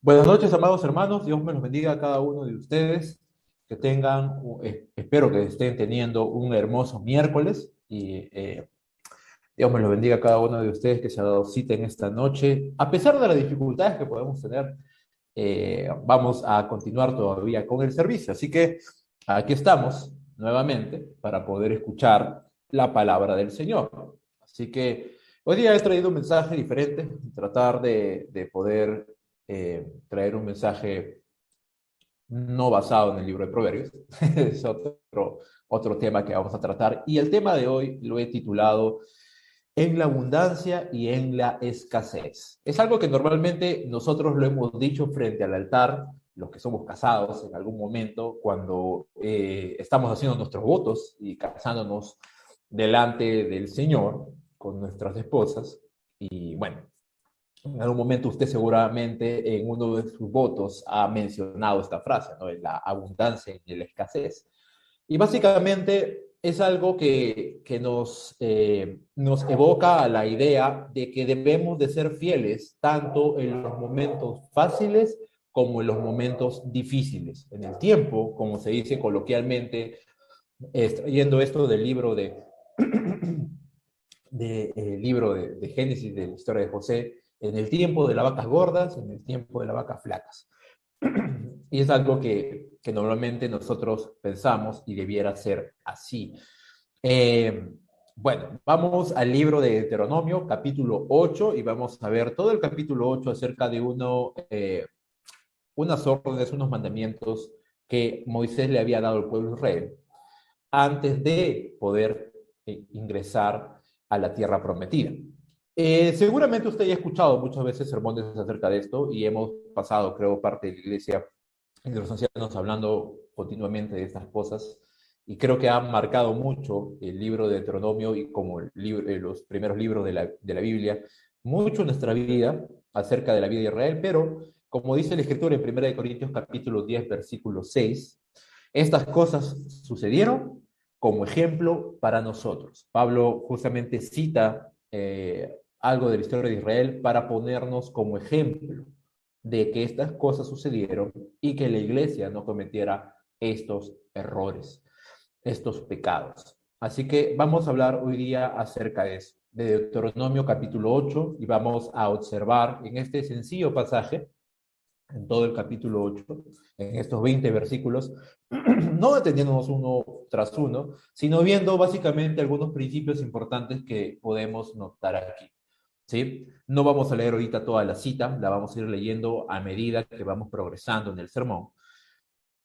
Buenas noches, amados hermanos. Dios me los bendiga a cada uno de ustedes. Que tengan, espero que estén teniendo un hermoso miércoles y Dios me los bendiga a cada uno de ustedes que se ha dado cita en esta noche. A pesar de las dificultades que podemos tener, vamos a continuar todavía con el servicio. Así que aquí estamos nuevamente para poder escuchar la palabra del Señor. Así que hoy día he traído un mensaje diferente, tratar de poder traer un mensaje no basado en el libro de Proverbios. Es otro tema que vamos a tratar. Y el tema de hoy lo he titulado En la abundancia y en la escasez. Es algo que normalmente nosotros lo hemos dicho frente al altar, los que somos casados en algún momento, cuando estamos haciendo nuestros votos y casándonos delante del Señor con nuestras esposas. Y bueno, en algún momento usted seguramente en uno de sus votos ha mencionado esta frase, ¿no? En la abundancia y en la escasez. Y básicamente es algo que nos evoca a la idea de que debemos de ser fieles tanto en los momentos fáciles como en los momentos difíciles. En el tiempo, como se dice coloquialmente, extrayendo esto del libro de Génesis, de la historia de José, en el tiempo de las vacas gordas, en el tiempo de las vacas flacas. Y es algo que normalmente nosotros pensamos y debiera ser así. Eh, bueno, vamos al libro de Deuteronomio, capítulo 8, y vamos a ver todo el capítulo 8 acerca de unas órdenes, unos mandamientos que Moisés le había dado al pueblo de Israel antes de poder ingresar a la tierra prometida. Seguramente usted ya ha escuchado muchas veces sermones acerca de esto y hemos pasado, creo, parte de la iglesia y de los ancianos hablando continuamente de estas cosas y creo que ha marcado mucho el libro de Deuteronomio y como los primeros libros de la Biblia, mucho nuestra vida acerca de la vida de Israel, pero como dice la Escritura en 1 Corintios capítulo 10, versículo 6, estas cosas sucedieron como ejemplo para nosotros. Pablo justamente cita algo de la historia de Israel para ponernos como ejemplo de que estas cosas sucedieron y que la iglesia no cometiera estos errores, estos pecados. Así que vamos a hablar hoy día acerca de eso, de Deuteronomio capítulo 8, y vamos a observar en este sencillo pasaje, en todo el capítulo 8, en estos 20 versículos, no deteniéndonos uno tras uno, sino viendo básicamente algunos principios importantes que podemos notar aquí. ¿Sí? No vamos a leer ahorita toda la cita, la vamos a ir leyendo a medida que vamos progresando en el sermón,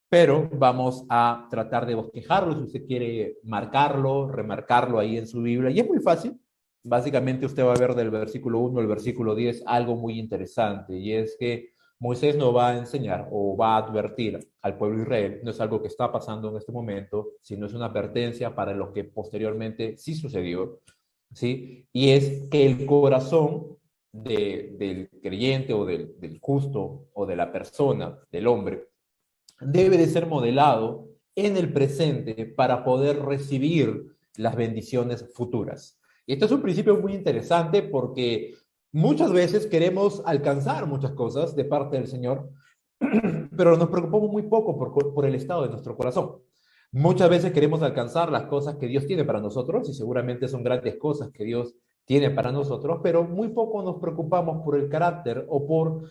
pero vamos a tratar de bosquejarlo si usted quiere marcarlo, remarcarlo ahí en su Biblia, y es muy fácil. Básicamente usted va a ver del versículo 1 al versículo 10 algo muy interesante, y es que Moisés no va a enseñar o va a advertir al pueblo de Israel, no es algo que está pasando en este momento, sino es una advertencia para lo que posteriormente sí sucedió, ¿sí? Y es que el corazón del creyente o del justo o de la persona, del hombre, debe de ser modelado en el presente para poder recibir las bendiciones futuras. Y esto es un principio muy interesante porque muchas veces queremos alcanzar muchas cosas de parte del Señor, pero nos preocupamos muy poco por el estado de nuestro corazón. Muchas veces queremos alcanzar las cosas que Dios tiene para nosotros y seguramente son grandes cosas que Dios tiene para nosotros, pero muy poco nos preocupamos por el carácter o por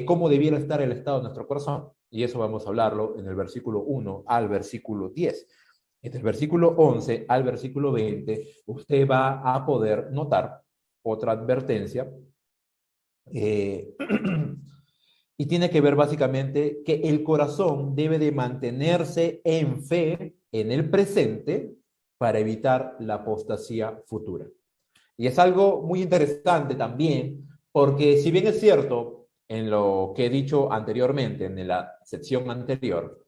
cómo debiera estar el estado de nuestro corazón. Y eso vamos a hablarlo en el versículo 1 al versículo 10. Desde el versículo 11 al versículo 20, usted va a poder notar otra advertencia eh, y tiene que ver básicamente que el corazón debe de mantenerse en fe en el presente para evitar la apostasía futura. Y es algo muy interesante también, porque si bien es cierto, en lo que he dicho anteriormente, en la sección anterior,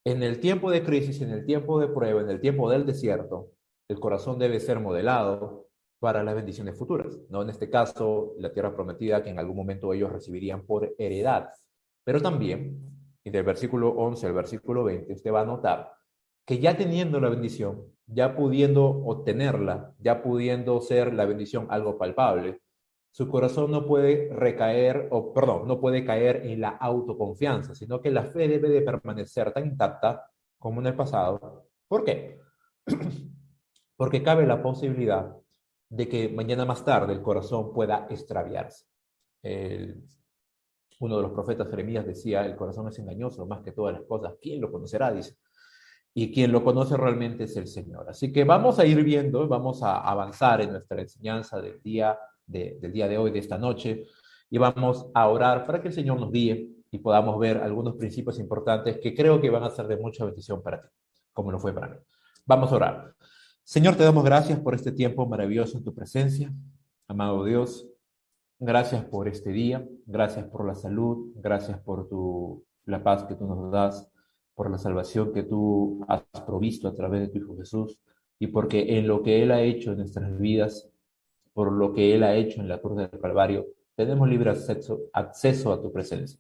en el tiempo de crisis, en el tiempo de prueba, en el tiempo del desierto, el corazón debe ser modelado para las bendiciones futuras, ¿no? En este caso, la tierra prometida que en algún momento ellos recibirían por heredad. Pero también, y del versículo 11 al versículo 20, usted va a notar que ya teniendo la bendición, ya pudiendo obtenerla, ya pudiendo ser la bendición algo palpable, su corazón no puede recaer, o perdón, no puede caer en la autoconfianza, sino que la fe debe de permanecer tan intacta como en el pasado. ¿Por qué? Porque cabe la posibilidad de que mañana más tarde el corazón pueda extraviarse. El- Uno de los profetas Jeremías decía, el corazón es engañoso más que todas las cosas. ¿Quién lo conocerá? Dice. Y quien lo conoce realmente es el Señor. Así que vamos a ir viendo, vamos a avanzar en nuestra enseñanza del día de hoy, de esta noche, y vamos a orar para que el Señor nos guíe y podamos ver algunos principios importantes que creo que van a ser de mucha bendición para ti, como lo fue para mí. Vamos a orar. Señor, te damos gracias por este tiempo maravilloso en tu presencia. Amado Dios, gracias por este día, gracias por la salud, gracias por la paz que tú nos das, por la salvación que tú has provisto a través de tu Hijo Jesús, y porque en lo que Él ha hecho en nuestras vidas, por lo que Él ha hecho en la cruz del Calvario, tenemos libre acceso a tu presencia.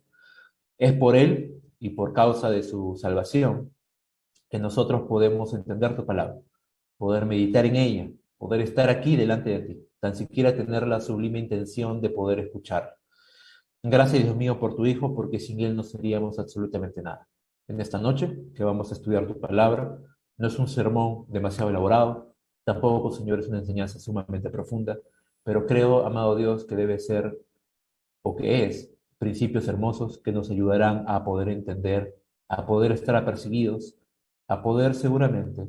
Es por Él y por causa de su salvación que nosotros podemos entender tu palabra, poder meditar en ella, poder estar aquí delante de ti, tan siquiera tener la sublime intención de poder escuchar. Gracias, Dios mío, por tu Hijo, porque sin Él no seríamos absolutamente nada. En esta noche que vamos a estudiar tu palabra, no es un sermón demasiado elaborado, tampoco, Señor, es una enseñanza sumamente profunda, pero creo, amado Dios, que debe ser, o que es, principios hermosos que nos ayudarán a poder entender, a poder estar apercibidos, a poder seguramente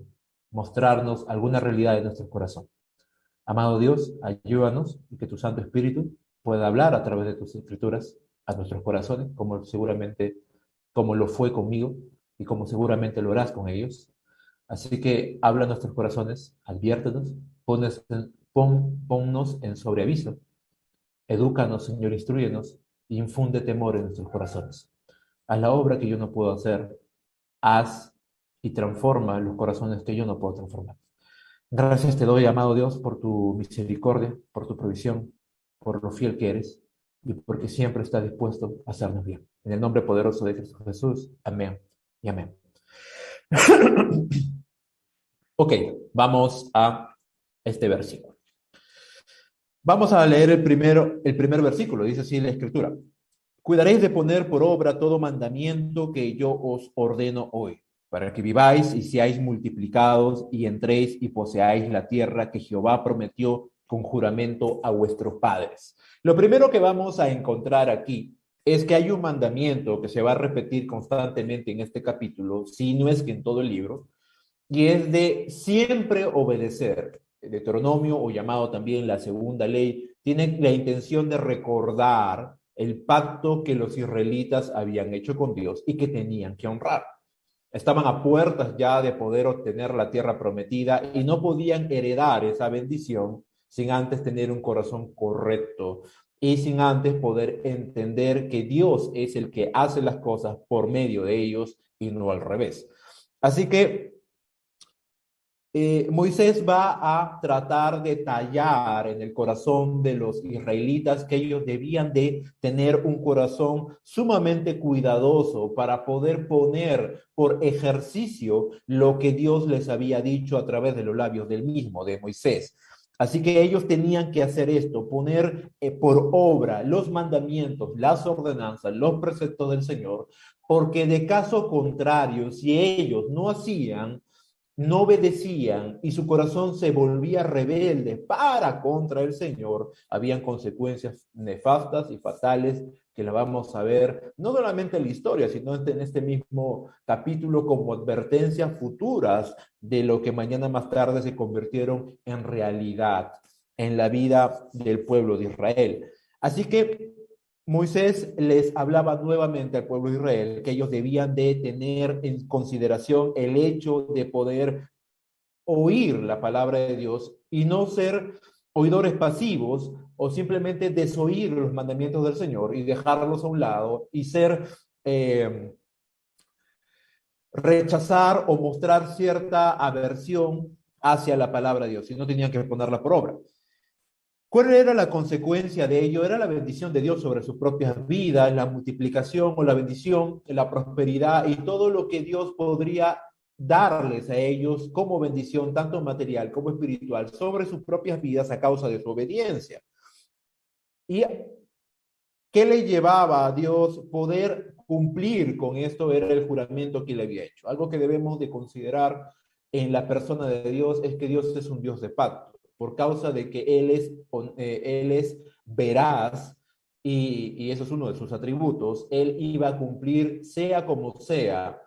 mostrarnos alguna realidad de nuestro corazón. Amado Dios, ayúdanos y que tu Santo Espíritu pueda hablar a través de tus escrituras a nuestros corazones, como seguramente, como lo fue conmigo y como seguramente lo harás con ellos. Así que habla a nuestros corazones, adviértenos, ponnos en sobreaviso, edúcanos, Señor, instruyenos, e infunde temor en nuestros corazones. Haz la obra que yo no puedo hacer, haz y transforma los corazones que yo no puedo transformar. Gracias te doy, amado Dios, por tu misericordia, por tu provisión, por lo fiel que eres y porque siempre estás dispuesto a hacernos bien. En el nombre poderoso de Cristo Jesús. Amén y amén. Ok, vamos a este versículo. Vamos a leer el primer versículo. Dice así la Escritura. Cuidaréis de poner por obra todo mandamiento que yo os ordeno hoy, para que viváis y seáis multiplicados y entréis y poseáis la tierra que Jehová prometió con juramento a vuestros padres. Lo primero que vamos a encontrar aquí es que hay un mandamiento que se va a repetir constantemente en este capítulo, si no es que en todo el libro, y es de siempre obedecer. El Deuteronomio, o llamado también la segunda ley, tiene la intención de recordar el pacto que los israelitas habían hecho con Dios y que tenían que honrar. Estaban a puertas ya de poder obtener la tierra prometida y no podían heredar esa bendición sin antes tener un corazón correcto y sin antes poder entender que Dios es el que hace las cosas por medio de ellos y no al revés. Así que Moisés va a tratar de tallar en el corazón de los israelitas que ellos debían de tener un corazón sumamente cuidadoso para poder poner por ejercicio lo que Dios les había dicho a través de los labios del mismo, de Moisés. Así que ellos tenían que hacer esto, poner por obra los mandamientos, las ordenanzas, los preceptos del Señor, porque de caso contrario, si ellos no hacían, no obedecían y su corazón se volvía rebelde para contra el Señor, habían consecuencias nefastas y fatales que la vamos a ver no solamente en la historia, sino en este mismo capítulo como advertencias futuras de lo que mañana más tarde se convirtieron en realidad en la vida del pueblo de Israel. Así que Moisés les hablaba nuevamente al pueblo de Israel que ellos debían de tener en consideración el hecho de poder oír la palabra de Dios y no ser oidores pasivos o simplemente desoír los mandamientos del Señor y dejarlos a un lado y ser rechazar o mostrar cierta aversión hacia la palabra de Dios, si no tenían que ponerla por obra. ¿Cuál era la consecuencia de ello? Era la bendición de Dios sobre sus propias vidas, la multiplicación o la bendición, la prosperidad y todo lo que Dios podría darles a ellos como bendición, tanto material como espiritual, sobre sus propias vidas a causa de su obediencia. ¿Y qué le llevaba a Dios poder cumplir con esto? Era el juramento que le había hecho. Algo que debemos de considerar en la persona de Dios es que Dios es un Dios de pacto, por causa de que Él es veraz y eso es uno de sus atributos. Él iba a cumplir, sea como sea,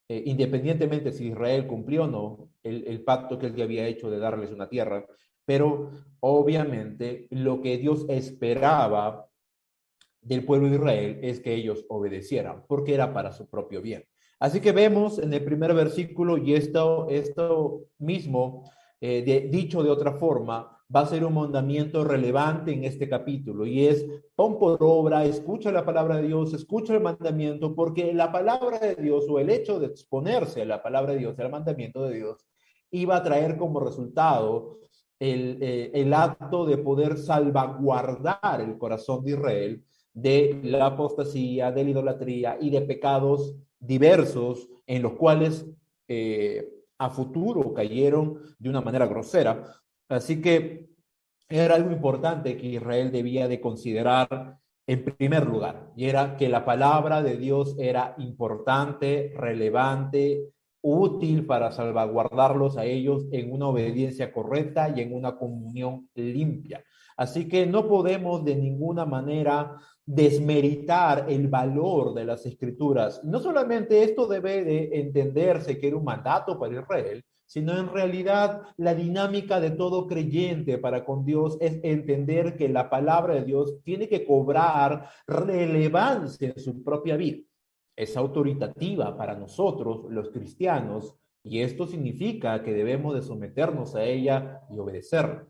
independientemente si Israel cumplió o no el pacto que él ya había hecho de darles una tierra, pero obviamente lo que Dios esperaba del pueblo de Israel es que ellos obedecieran, porque era para su propio bien. Así que vemos en el primer versículo, y esto mismo, dicho de otra forma, va a ser un mandamiento relevante en este capítulo, y es: pon por obra, escucha la palabra de Dios, escucha el mandamiento, porque la palabra de Dios, o el hecho de exponerse a la palabra de Dios, al mandamiento de Dios, iba a traer como resultado el acto de poder salvaguardar el corazón de Israel de la apostasía, de la idolatría y de pecados diversos en los cuales a futuro cayeron de una manera grosera. Así que era algo importante que Israel debía de considerar en primer lugar, y era que la palabra de Dios era importante, relevante, útil para salvaguardarlos a ellos en una obediencia correcta y en una comunión limpia. Así que no podemos de ninguna manera desmeritar el valor de las escrituras. No solamente esto debe de entenderse que era un mandato para Israel, sino en realidad la dinámica de todo creyente para con Dios es entender que la palabra de Dios tiene que cobrar relevancia en su propia vida. Es autoritativa para nosotros, los cristianos, y esto significa que debemos de someternos a ella y obedecerla.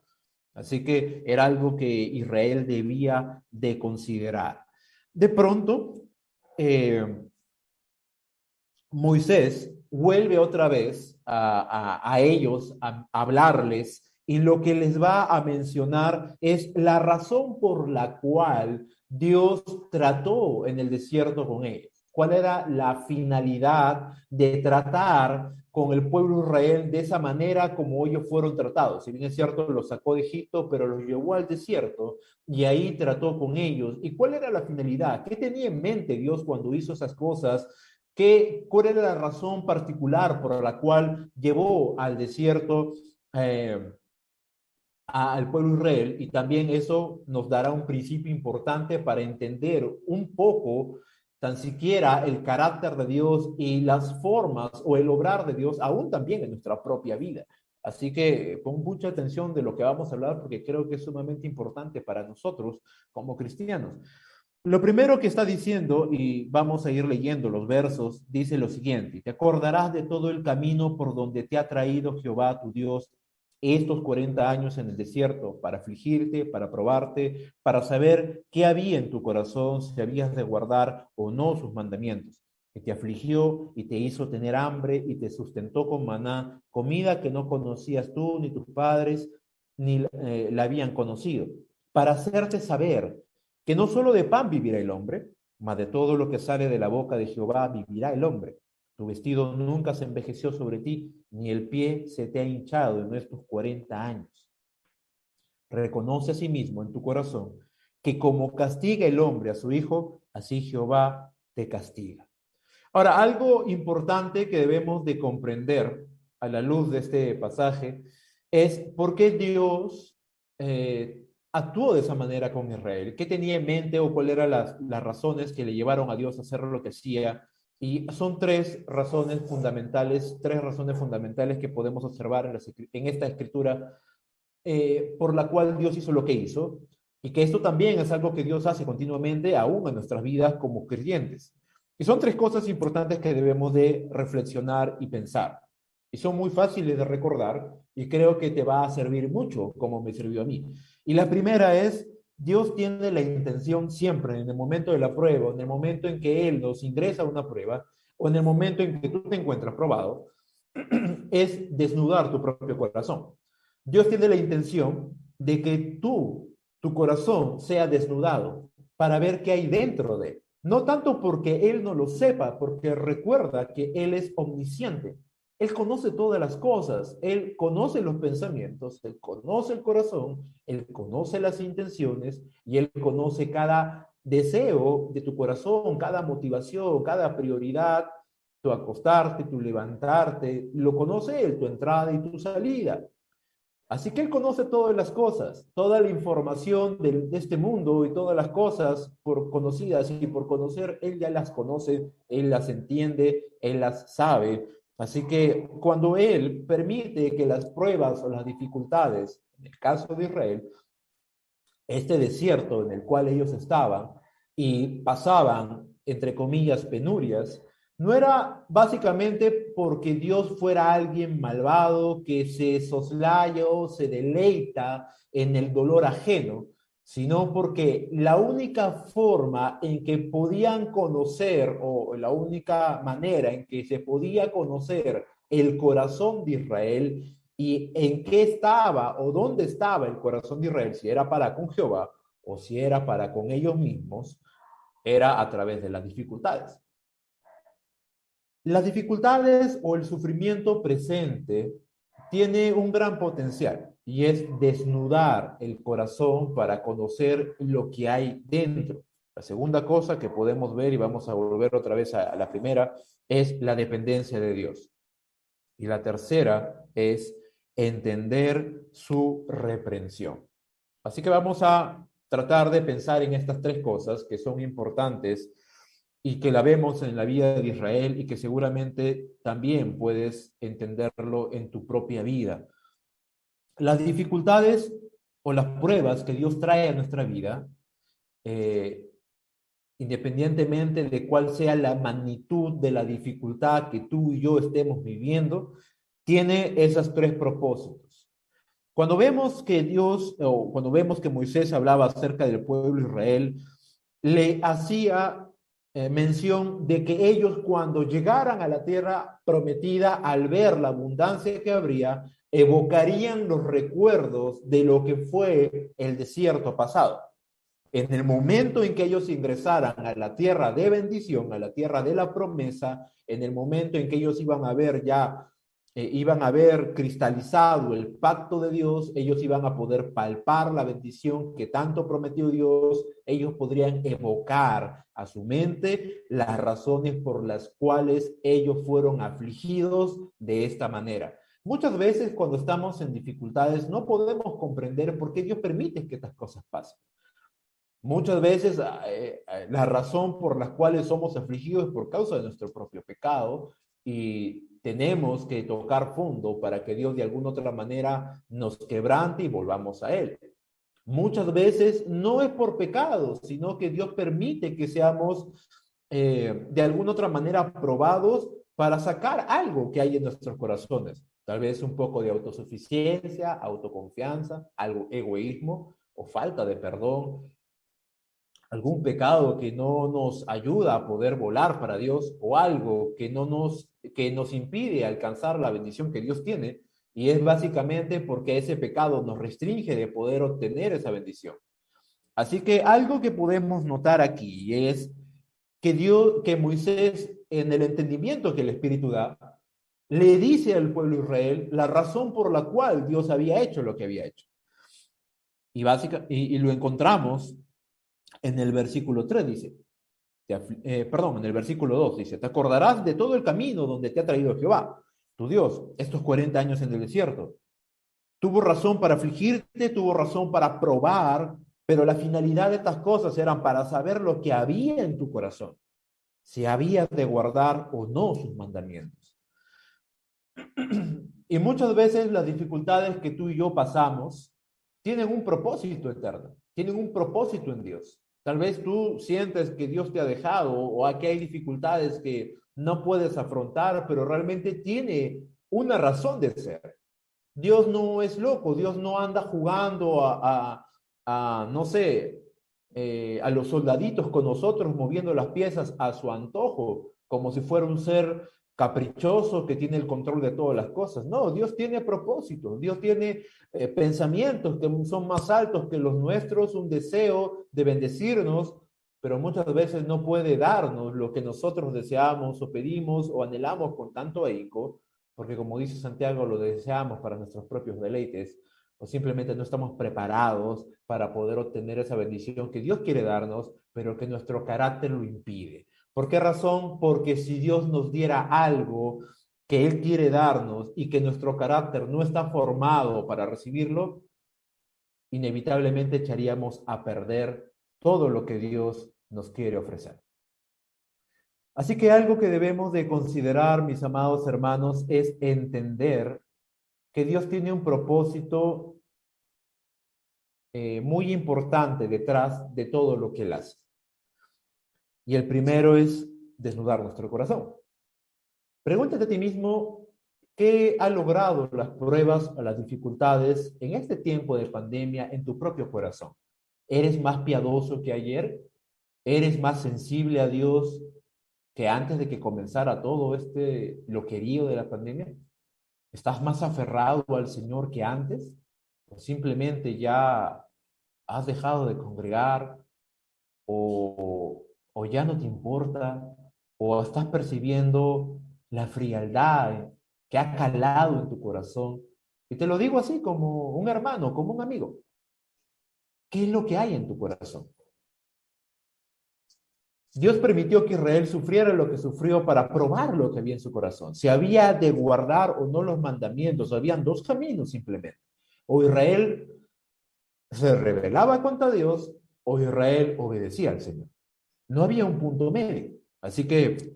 Así que era algo que Israel debía de considerar. De pronto, Moisés vuelve otra vez a ellos a hablarles, y lo que les va a mencionar es la razón por la cual Dios trató en el desierto con ellos. ¿Cuál era la finalidad de tratar con el pueblo de Israel de esa manera como ellos fueron tratados? Si bien es cierto, los sacó de Egipto, pero los llevó al desierto y ahí trató con ellos. ¿Y cuál era la finalidad? ¿Qué tenía en mente Dios cuando hizo esas cosas? ¿Cuál era la razón particular por la cual llevó al desierto al pueblo de Israel? Y también eso nos dará un principio importante para entender un poco, tan siquiera, el carácter de Dios y las formas o el obrar de Dios, aún también en nuestra propia vida. Así que pon mucha atención de lo que vamos a hablar, porque creo que es sumamente importante para nosotros como cristianos. Lo primero que está diciendo, y vamos a ir leyendo los versos, dice lo siguiente: te acordarás de todo el camino por donde te ha traído Jehová tu Dios estos 40 años en el desierto, para afligirte, para probarte, para saber qué había en tu corazón, si habías de guardar o no sus mandamientos, que te afligió y te hizo tener hambre y te sustentó con maná, comida que no conocías tú ni tus padres, ni la habían conocido, para hacerte saber que no solo de pan vivirá el hombre, mas de todo lo que sale de la boca de Jehová vivirá el hombre. Tu vestido nunca se envejeció sobre ti, ni el pie se te ha hinchado en estos 40 años. Reconoce a sí mismo en tu corazón que como castiga el hombre a su hijo, así Jehová te castiga. Ahora, algo importante que debemos de comprender a la luz de este pasaje es por qué Dios actuó de esa manera con Israel. ¿Qué tenía en mente o cuáles eran las razones que le llevaron a Dios a hacer lo que hacía? Y son tres razones fundamentales que podemos observar en esta escritura, por la cual Dios hizo lo que hizo, y que esto también es algo que Dios hace continuamente aún en nuestras vidas como creyentes. Y son tres cosas importantes que debemos de reflexionar y pensar. Y son muy fáciles de recordar y creo que te va a servir mucho como me sirvió a mí. Y la primera es: Dios tiene la intención siempre, en el momento de la prueba, en el momento en que Él nos ingresa a una prueba, o en el momento en que tú te encuentras probado, es desnudar tu propio corazón. Dios tiene la intención de que tu corazón sea desnudado para ver qué hay dentro de él. No tanto porque Él no lo sepa, porque recuerda que Él es omnisciente. Él conoce todas las cosas, Él conoce los pensamientos, Él conoce el corazón, Él conoce las intenciones y Él conoce cada deseo de tu corazón, cada motivación, cada prioridad, tu acostarte, tu levantarte, lo conoce Él, tu entrada y tu salida. Así que Él conoce todas las cosas, toda la información de este mundo y todas las cosas por conocidas y por conocer, Él ya las conoce, Él las entiende, Él las sabe. Así que cuando Él permite que las pruebas o las dificultades, en el caso de Israel, este desierto en el cual ellos estaban y pasaban, entre comillas, penurias, no era básicamente porque Dios fuera alguien malvado que se soslaya o se deleita en el dolor ajeno, sino porque la única forma en que podían conocer, o la única manera en que se podía conocer el corazón de Israel, y en qué estaba o dónde estaba el corazón de Israel, si era para con Jehová o si era para con ellos mismos, era a través de las dificultades. Las dificultades o el sufrimiento presente tiene un gran potencial y es desnudar el corazón para conocer lo que hay dentro. La segunda cosa que podemos ver, y vamos a volver otra vez a la primera, es la dependencia de Dios. Y la tercera es entender su reprensión. Así que vamos a tratar de pensar en estas tres cosas que son importantes y que la vemos en la vida de Israel y que seguramente también puedes entenderlo en tu propia vida. Las dificultades o las pruebas que Dios trae a nuestra vida, eh, independientemente de cuál sea la magnitud de la dificultad que tú y yo estemos viviendo, tiene esos tres propósitos. Cuando vemos que Dios, o cuando vemos que Moisés hablaba acerca del pueblo de Israel, le hacía mención de que ellos cuando llegaran a la tierra prometida, al ver la abundancia que habría, evocarían los recuerdos de lo que fue el desierto pasado. En el momento en que ellos ingresaran a la tierra de bendición, a la tierra de la promesa, en el momento en que ellos iban a ver ya, iban a ver cristalizado el pacto de Dios, ellos iban a poder palpar la bendición que tanto prometió Dios, ellos podrían evocar a su mente las razones por las cuales ellos fueron afligidos de esta manera. Muchas veces cuando estamos en dificultades no podemos comprender por qué Dios permite que estas cosas pasen. Muchas veces la razón por la cual somos afligidos es por causa de nuestro propio pecado y tenemos que tocar fondo para que Dios de alguna otra manera nos quebrante y volvamos a Él. Muchas veces no es por pecado, sino que Dios permite que seamos de alguna otra manera probados para sacar algo que hay en nuestros corazones. Tal vez un poco de autosuficiencia, autoconfianza, algo egoísmo o falta de perdón, algún pecado que no nos ayuda a poder volar para Dios o algo que nos impide alcanzar la bendición que Dios tiene, y es básicamente porque ese pecado nos restringe de poder obtener esa bendición. Así que algo que podemos notar aquí es que Moisés, en el entendimiento que el Espíritu da, le dice al pueblo de Israel la razón por la cual Dios había hecho lo que había hecho. Y lo encontramos en el versículo 3 dice, en el versículo 2 dice, te acordarás de todo el camino donde te ha traído Jehová, tu Dios, estos 40 años en el desierto. Tuvo razón para afligirte, tuvo razón para probar, pero la finalidad de estas cosas eran para saber lo que había en tu corazón, si habías de guardar o no sus mandamientos. Y muchas veces las dificultades que tú y yo pasamos tienen un propósito eterno, tienen un propósito en Dios. Tal vez tú sientes que Dios te ha dejado o aquí hay dificultades que no puedes afrontar, pero realmente tiene una razón de ser. Dios no es loco, Dios no anda jugando no sé, a los soldaditos con nosotros, moviendo las piezas a su antojo, como si fuera un ser caprichoso que tiene el control de todas las cosas. No, Dios tiene propósitos, Dios tiene pensamientos que son más altos que los nuestros, un deseo de bendecirnos, pero muchas veces no puede darnos lo que nosotros deseamos o pedimos o anhelamos con tanto ahínco, porque como dice Santiago, lo deseamos para nuestros propios deleites, o simplemente no estamos preparados para poder obtener esa bendición que Dios quiere darnos, pero que nuestro carácter lo impide. ¿Por qué razón? Porque si Dios nos diera algo que Él quiere darnos y que nuestro carácter no está formado para recibirlo, inevitablemente echaríamos a perder todo lo que Dios nos quiere ofrecer. Así que algo que debemos de considerar, mis amados hermanos, es entender que Dios tiene un propósito muy importante detrás de todo lo que Él hace. Y el primero es desnudar nuestro corazón. Pregúntate a ti mismo qué ha logrado las pruebas o las dificultades en este tiempo de pandemia en tu propio corazón. ¿Eres más piadoso que ayer? ¿Eres más sensible a Dios que antes de que comenzara todo este loquerío de la pandemia? ¿Estás más aferrado al Señor que antes? ¿O simplemente ya has dejado de congregar? ¿O ya no te importa? ¿O estás percibiendo la frialdad que ha calado en tu corazón? Y te lo digo así como un hermano, como un amigo. ¿Qué es lo que hay en tu corazón? Dios permitió que Israel sufriera lo que sufrió para probar lo que había en su corazón. Si había de guardar o no los mandamientos, habían dos caminos simplemente. O Israel se rebelaba contra Dios o Israel obedecía al Señor. No había un punto medio. Así que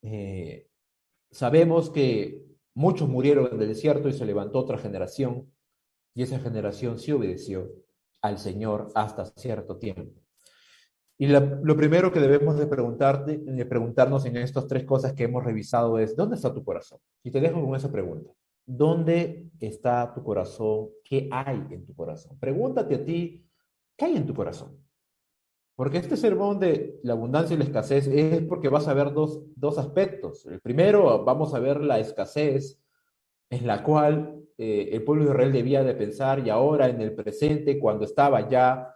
eh, sabemos que muchos murieron en el desierto y se levantó otra generación y esa generación sí obedeció al Señor hasta cierto tiempo. Y lo primero que debemos de preguntarnos en estas tres cosas que hemos revisado es, ¿dónde está tu corazón? Y te dejo con esa pregunta. ¿Dónde está tu corazón? ¿Qué hay en tu corazón? Pregúntate a ti, ¿qué hay en tu corazón? Porque este sermón de la abundancia y la escasez es porque vas a ver dos aspectos. El primero, vamos a ver la escasez en la cual el pueblo de Israel debía de pensar y ahora en el presente, cuando estaba ya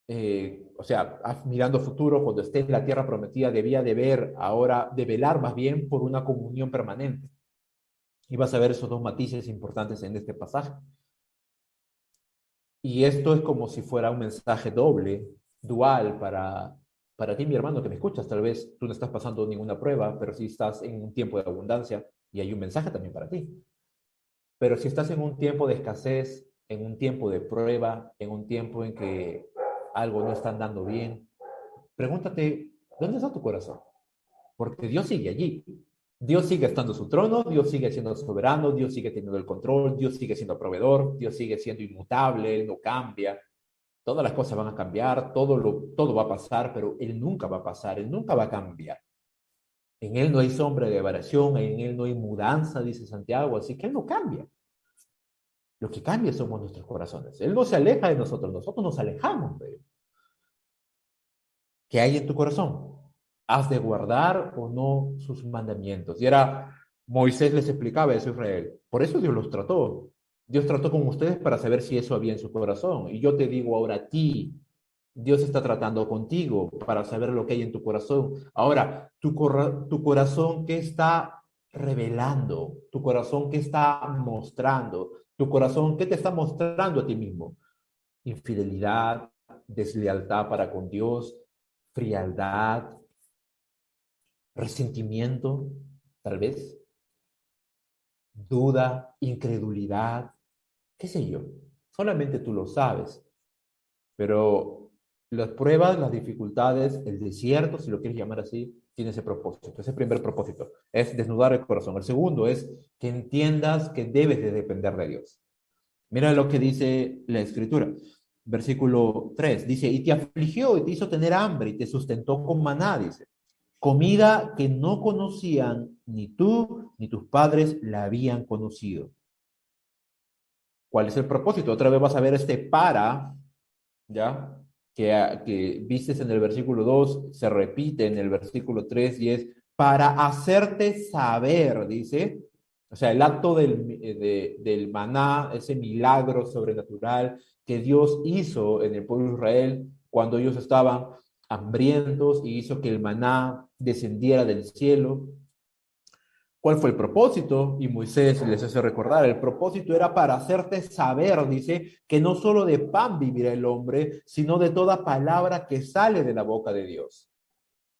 eh, o sea, mirando futuro, cuando esté en la tierra prometida, debía de ver ahora, de velar más bien por una comunión permanente. Y vas a ver esos dos matices importantes en este pasaje. Y esto es como si fuera un mensaje doble, dual para ti, mi hermano, que me escuchas. Tal vez tú no estás pasando ninguna prueba, pero sí estás en un tiempo de abundancia y hay un mensaje también para ti. Pero si estás en un tiempo de escasez, en un tiempo de prueba, en un tiempo en que algo no está andando bien, pregúntate, ¿dónde está tu corazón? Porque Dios sigue allí. Dios sigue estando en su trono, Dios sigue siendo soberano, Dios sigue teniendo el control, Dios sigue siendo proveedor, Dios sigue siendo inmutable, Él no cambia. Todas las cosas van a cambiar, todo va a pasar, pero Él nunca va a pasar, Él nunca va a cambiar. En Él no hay sombra de variación, en Él no hay mudanza, dice Santiago, así que Él no cambia. Lo que cambia somos nuestros corazones. Él no se aleja de nosotros, nosotros nos alejamos de Él. ¿Qué hay en tu corazón? ¿Has de guardar o no sus mandamientos? Y era, Moisés les explicaba eso a Israel. Por eso Dios los trató. Dios trató con ustedes para saber si eso había en su corazón. Y yo te digo ahora a ti, Dios está tratando contigo para saber lo que hay en tu corazón. Ahora, tu corazón, ¿qué está revelando? Tu corazón, ¿qué está mostrando? Tu corazón, ¿qué te está mostrando a ti mismo? Infidelidad, deslealtad para con Dios, frialdad, resentimiento, tal vez, duda, incredulidad, qué sé yo. Solamente tú lo sabes. Pero las pruebas, las dificultades, el desierto, si lo quieres llamar así, tiene ese propósito. Ese primer propósito es desnudar el corazón. El segundo es que entiendas que debes de depender de Dios. Mira lo que dice la Escritura. Versículo 3 dice, y te afligió y te hizo tener hambre y te sustentó con maná, dice. Comida que no conocían ni tú ni tus padres la habían conocido. ¿Cuál es el propósito? Otra vez vas a ver este para, ¿ya? Que vistes en el versículo 2 se repite en el versículo 3 y es para hacerte saber, dice. O sea, el acto del maná, ese milagro sobrenatural que Dios hizo en el pueblo de Israel cuando ellos estaban hambrientos y hizo que el maná descendiera del cielo. ¿Cuál fue el propósito? Y Moisés les hace recordar, el propósito era para hacerte saber, dice, que no solo de pan vivirá el hombre, sino de toda palabra que sale de la boca de Dios.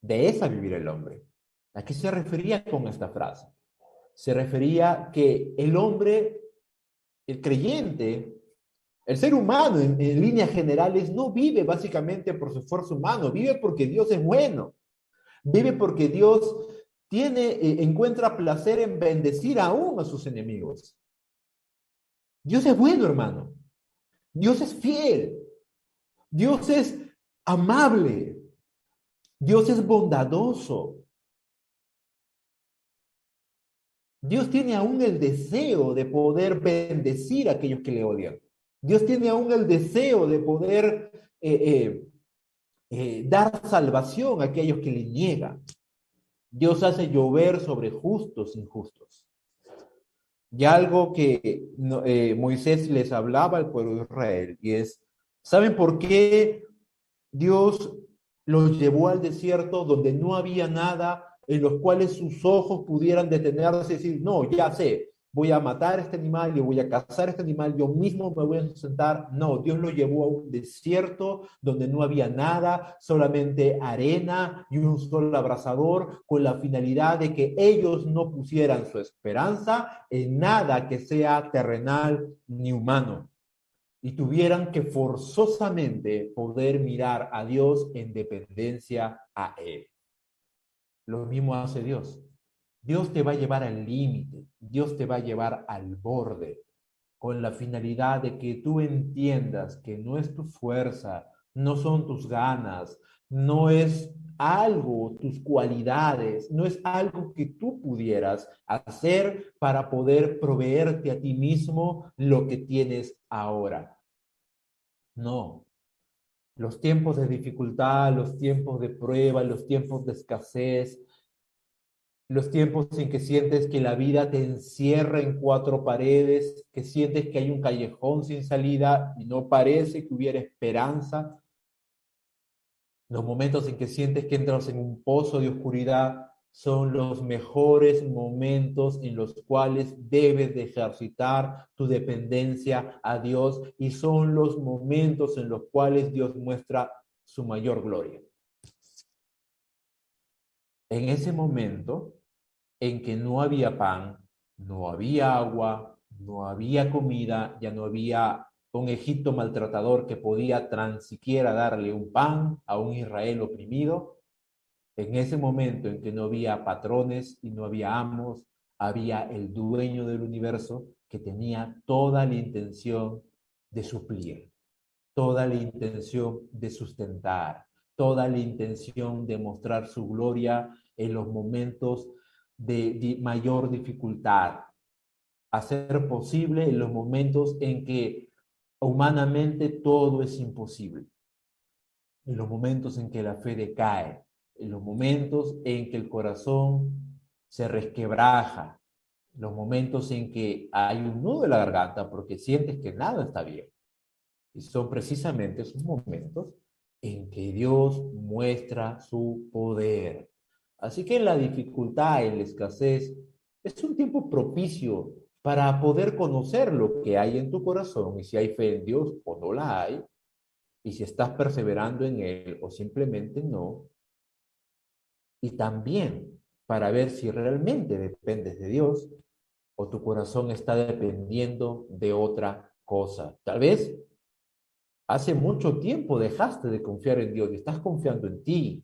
De esa vivirá el hombre. ¿A qué se refería con esta frase? Se refería que el hombre, el creyente, el ser humano en líneas generales no vive básicamente por su esfuerzo humano, vive porque Dios es bueno, vive porque Dios encuentra placer en bendecir aún a sus enemigos. Dios es bueno, hermano. Dios es fiel. Dios es amable. Dios es bondadoso. Dios tiene aún el deseo de poder bendecir a aquellos que le odian. Dios tiene aún el deseo de poder dar salvación a aquellos que le niegan. Dios hace llover sobre justos e injustos. Y algo que Moisés les hablaba al pueblo de Israel, y es, ¿saben por qué Dios los llevó al desierto donde no había nada en los cuales sus ojos pudieran detenerse y decir, no, ya sé, voy a matar a este animal, yo voy a cazar a este animal, yo mismo me voy a sustentar? No, Dios lo llevó a un desierto donde no había nada, solamente arena y un solo abrasador, con la finalidad de que ellos no pusieran su esperanza en nada que sea terrenal ni humano, y tuvieran que forzosamente poder mirar a Dios en dependencia a Él. Lo mismo hace Dios. Dios te va a llevar al límite, Dios te va a llevar al borde, con la finalidad de que tú entiendas que no es tu fuerza, no son tus ganas, no es algo, tus cualidades, no es algo que tú pudieras hacer para poder proveerte a ti mismo lo que tienes ahora. No, los tiempos de dificultad, los tiempos de prueba, los tiempos de escasez, los tiempos en que sientes que la vida te encierra en cuatro paredes, que sientes que hay un callejón sin salida y no parece que hubiera esperanza, los momentos en que sientes que entras en un pozo de oscuridad son los mejores momentos en los cuales debes de ejercitar tu dependencia a Dios, y son los momentos en los cuales Dios muestra su mayor gloria. En ese momento en que no había pan, no había agua, no había comida, ya no había un Egipto maltratador que podía tan siquiera darle un pan a un Israel oprimido. En ese momento en que no había patrones y no había amos, había el dueño del universo que tenía toda la intención de suplir, toda la intención de sustentar, toda la intención de mostrar su gloria en los momentos de mayor dificultad, hacer posible en los momentos en que humanamente todo es imposible, en los momentos en que la fe decae, en los momentos en que el corazón se resquebraja, los momentos en que hay un nudo en la garganta porque sientes que nada está bien. Y son precisamente esos momentos en que Dios muestra su poder. Así que en la dificultad, en la escasez, es un tiempo propicio para poder conocer lo que hay en tu corazón y si hay fe en Dios o no la hay, y si estás perseverando en Él o simplemente no, y también para ver si realmente dependes de Dios o tu corazón está dependiendo de otra cosa. Tal vez hace mucho tiempo dejaste de confiar en Dios y estás confiando en ti.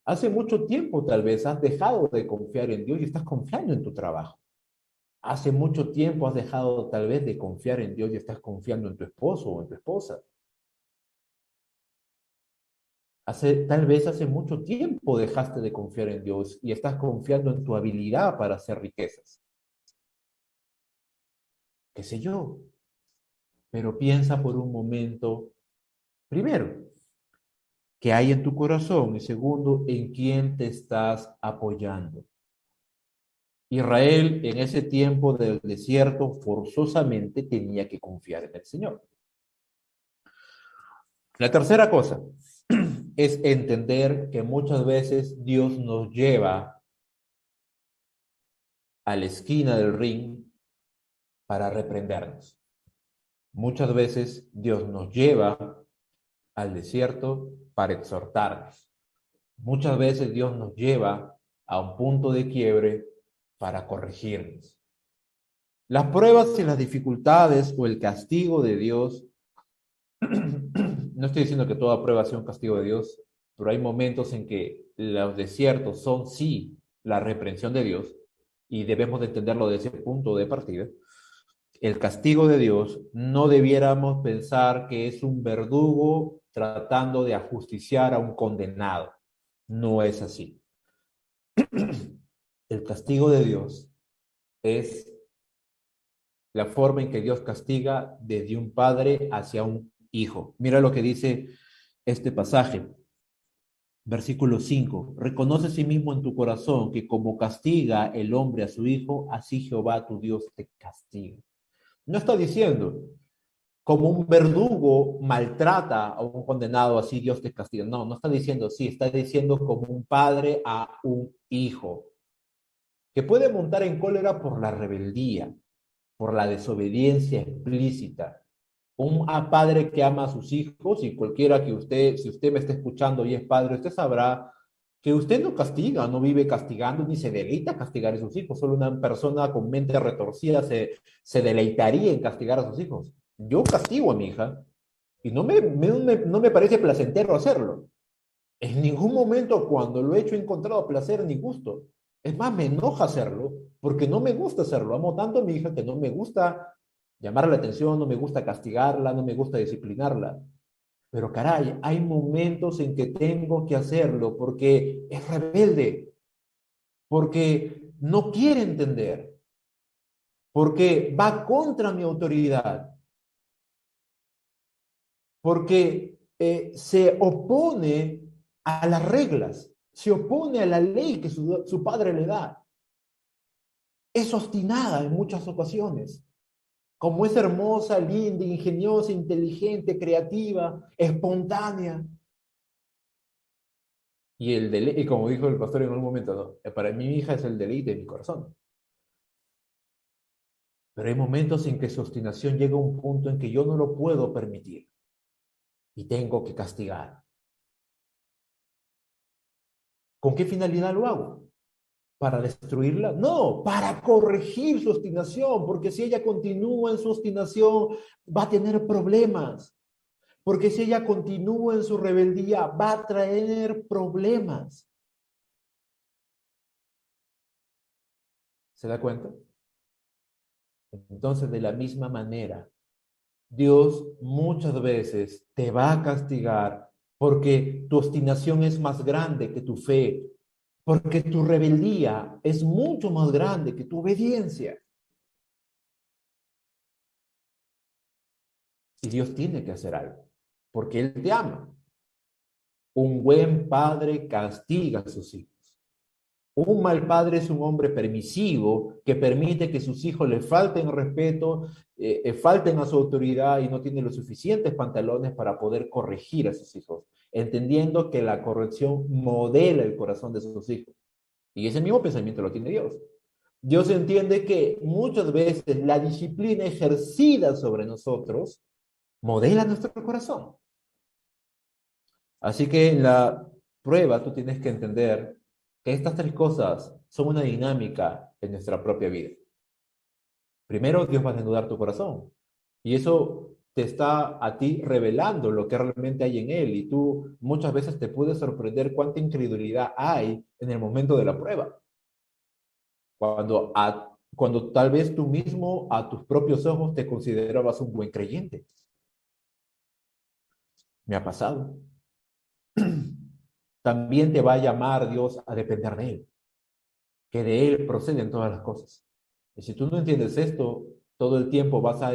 Hace mucho tiempo tal vez has dejado de confiar en Dios y estás confiando en tu trabajo. Hace mucho tiempo has dejado tal vez de confiar en Dios y estás confiando en tu esposo o en tu esposa. Tal vez hace mucho tiempo dejaste de confiar en Dios y estás confiando en tu habilidad para hacer riquezas. ¿Qué sé yo? Pero piensa por un momento, primero, qué hay en tu corazón, y segundo, en quién te estás apoyando. Israel en ese tiempo del desierto forzosamente tenía que confiar en el Señor. La tercera cosa es entender que muchas veces Dios nos lleva a la esquina del ring para reprendernos. Muchas veces Dios nos lleva al desierto para exhortarnos. Muchas veces Dios nos lleva a un punto de quiebre para corregirnos. Las pruebas y las dificultades o el castigo de Dios, no estoy diciendo que toda prueba sea un castigo de Dios, pero hay momentos en que los desiertos son sí la reprensión de Dios y debemos de entenderlo de ese punto de partida. El castigo de Dios no debiéramos pensar que es un verdugo tratando de ajusticiar a un condenado. No es así. El castigo de Dios es la forma en que Dios castiga desde un padre hacia un hijo. Mira lo que dice este pasaje, versículo 5. Reconoce a sí mismo en tu corazón que como castiga el hombre a su hijo, así Jehová tu Dios te castiga. No está diciendo, como un verdugo maltrata a un condenado, así Dios te castiga. No, no está diciendo así, está diciendo como un padre a un hijo, que puede montar en cólera por la rebeldía, por la desobediencia explícita. Un padre que ama a sus hijos, y cualquiera que usted, si usted me está escuchando y es padre, usted sabrá que usted no castiga, no vive castigando, ni se deleita castigar a sus hijos. Solo una persona con mente retorcida se deleitaría en castigar a sus hijos. Yo castigo a mi hija y no me parece placentero hacerlo. En ningún momento cuando lo he hecho he encontrado placer ni gusto. Es más, me enoja hacerlo porque no me gusta hacerlo. Amo tanto a mi hija que no me gusta llamar la atención, no me gusta castigarla, no me gusta disciplinarla. Pero caray, hay momentos en que tengo que hacerlo porque es rebelde, porque no quiere entender, porque va contra mi autoridad, porque se opone a las reglas, se opone a la ley que su padre le da. Es obstinada en muchas ocasiones. Como es hermosa, linda, ingeniosa, inteligente, creativa, espontánea. Y como dijo el pastor en algún momento, ¿no? Para mí mi hija es el deleite de mi corazón. Pero hay momentos en que su obstinación llega a un punto en que yo no lo puedo permitir y tengo que castigar. ¿Con qué finalidad lo hago? ¿Para destruirla? No, para corregir su obstinación, porque si ella continúa en su obstinación, va a tener problemas. Porque si ella continúa en su rebeldía, va a traer problemas. ¿Se da cuenta? Entonces, de la misma manera, Dios muchas veces te va a castigar porque tu obstinación es más grande que tu fe, porque tu rebeldía es mucho más grande que tu obediencia. Y Dios tiene que hacer algo, porque Él te ama. Un buen padre castiga a sus hijos. Un mal padre es un hombre permisivo que permite que sus hijos le falten respeto, falten a su autoridad y no tiene los suficientes pantalones para poder corregir a sus hijos, entendiendo que la corrección modela el corazón de sus hijos. Y ese mismo pensamiento lo tiene Dios. Dios entiende que muchas veces la disciplina ejercida sobre nosotros modela nuestro corazón. Así que en la prueba tú tienes que entender que estas tres cosas son una dinámica en nuestra propia vida. Primero, Dios va a desnudar tu corazón y eso te está a ti revelando lo que realmente hay en él y tú muchas veces te puedes sorprender cuánta incredulidad hay en el momento de la prueba. Cuando tal vez tú mismo a tus propios ojos te considerabas un buen creyente. Me ha pasado. También te va a llamar Dios a depender de Él, que de Él proceden todas las cosas. Y si tú no entiendes esto, todo el tiempo vas a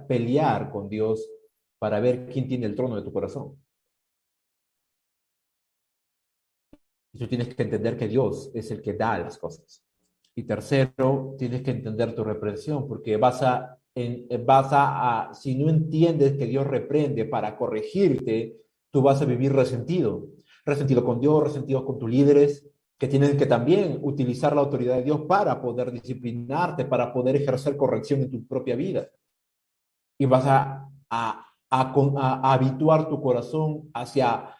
pelear con Dios para ver quién tiene el trono de tu corazón. Y tú tienes que entender que Dios es el que da las cosas. Y tercero, tienes que entender tu reprensión, porque si no entiendes que Dios reprende para corregirte, tú vas a vivir resentido. Resentido con Dios, resentido con tus líderes, que tienes que también utilizar la autoridad de Dios para poder disciplinarte, para poder ejercer corrección en tu propia vida. Y vas a habituar tu corazón hacia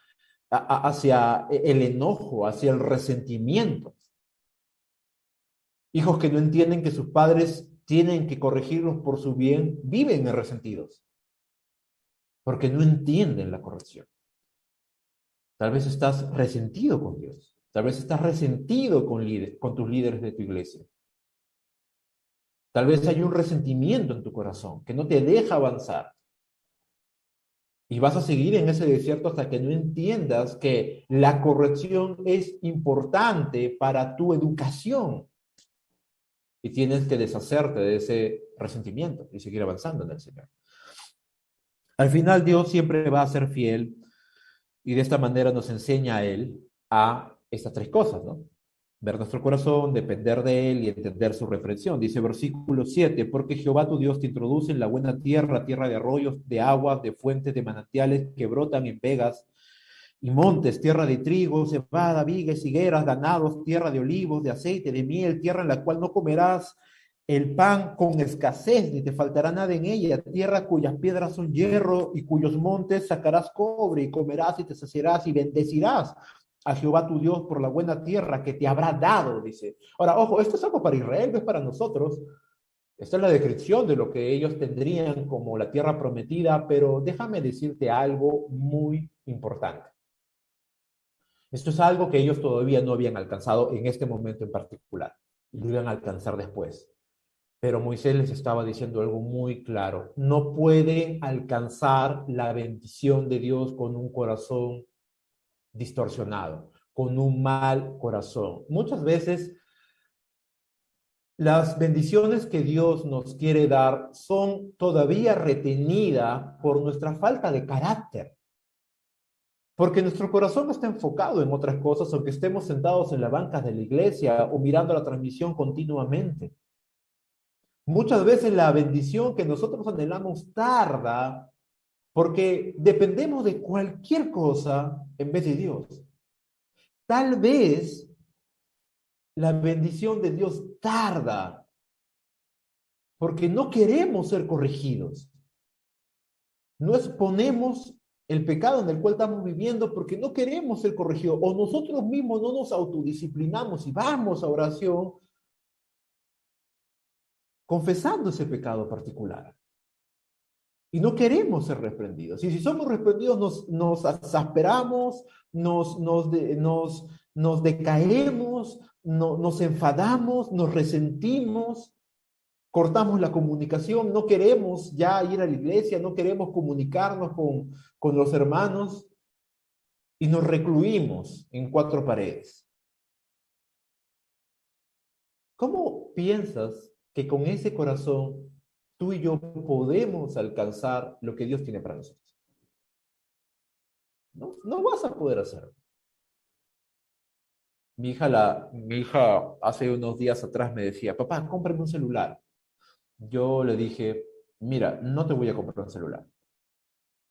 el enojo, hacia el resentimiento. Hijos que no entienden que sus padres tienen que corregirlos por su bien, viven resentidos, porque no entienden la corrección. Tal vez estás resentido con Dios, tal vez estás resentido con tus líderes de tu iglesia. Tal vez hay un resentimiento en tu corazón que no te deja avanzar. Y vas a seguir en ese desierto hasta que no entiendas que la corrección es importante para tu educación. Y tienes que deshacerte de ese resentimiento y seguir avanzando en el Señor. Al final, Dios siempre va a ser fiel y de esta manera nos enseña a Él a estas tres cosas, ¿no? Ver nuestro corazón, depender de Él y entender su reflexión. Dice versículo 7, porque Jehová tu Dios te introduce en la buena tierra, tierra de arroyos, de aguas, de fuentes, de manantiales que brotan en vegas y montes, tierra de trigo, cebada, vigas, higueras, ganados, tierra de olivos, de aceite, de miel, tierra en la cual no comerás el pan con escasez, ni te faltará nada en ella, tierra cuyas piedras son hierro y cuyos montes sacarás cobre y comerás y te saciarás y bendecirás a Jehová tu Dios por la buena tierra que te habrá dado, dice. Ahora, ojo, esto es algo para Israel, no es para nosotros. Esta es la descripción de lo que ellos tendrían como la tierra prometida, pero déjame decirte algo muy importante. Esto es algo que ellos todavía no habían alcanzado en este momento en particular. Lo iban a alcanzar después. Pero Moisés les estaba diciendo algo muy claro. No pueden alcanzar la bendición de Dios con un corazón distorsionado, con un mal corazón. Muchas veces las bendiciones que Dios nos quiere dar son todavía retenidas por nuestra falta de carácter. Porque nuestro corazón está enfocado en otras cosas, aunque estemos sentados en la banca de la iglesia o mirando la transmisión continuamente. Muchas veces la bendición que nosotros anhelamos tarda porque dependemos de cualquier cosa en vez de Dios. Tal vez la bendición de Dios tarda porque no queremos ser corregidos. No exponemos el pecado en el cual estamos viviendo porque no queremos ser corregidos o nosotros mismos no nos autodisciplinamos y vamos a oración confesando ese pecado particular. Y no queremos ser reprendidos. Y si somos reprendidos, nos exasperamos, nos decaemos, nos enfadamos, nos resentimos, cortamos la comunicación, no queremos ya ir a la iglesia, no queremos comunicarnos con los hermanos y nos recluimos en cuatro paredes. ¿Cómo piensas que con ese corazón tú y yo podemos alcanzar lo que Dios tiene para nosotros? No, no vas a poder hacerlo. Mi hija hace unos días atrás me decía, papá, cómprame un celular. Yo le dije, mira, no te voy a comprar un celular.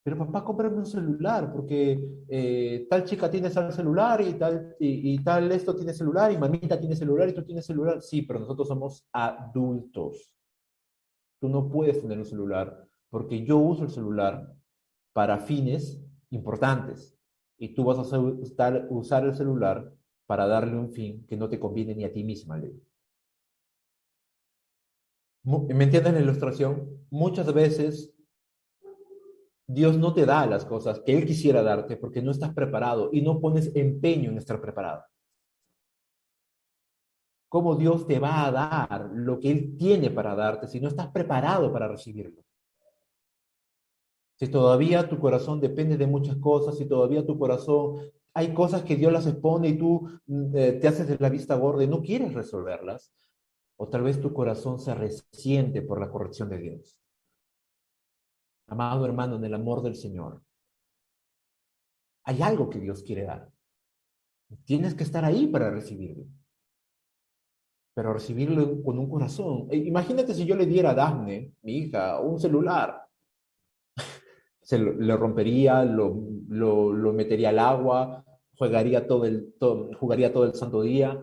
Pero papá, cómprame un celular, porque tal chica tiene tal celular y tal esto tiene celular y mamita tiene celular y tú tienes celular. Sí, pero nosotros somos adultos. Tú no puedes tener un celular porque yo uso el celular para fines importantes y tú vas a usar el celular para darle un fin que no te conviene ni a ti misma. ¿Me entiendes la ilustración? Muchas veces Dios no te da las cosas que Él quisiera darte porque no estás preparado y no pones empeño en estar preparado. ¿Cómo Dios te va a dar lo que Él tiene para darte si no estás preparado para recibirlo? Si todavía tu corazón depende de muchas cosas, si todavía tu corazón, hay cosas que Dios las expone y tú te haces de la vista gorda y no quieres resolverlas, o tal vez tu corazón se resiente por la corrección de Dios. Amado hermano, en el amor del Señor, hay algo que Dios quiere dar. Tienes que estar ahí para recibirlo, pero recibirlo con un corazón. Imagínate si yo le diera a Dafne, mi hija, un celular. Le rompería, lo metería al agua, jugaría todo el santo día,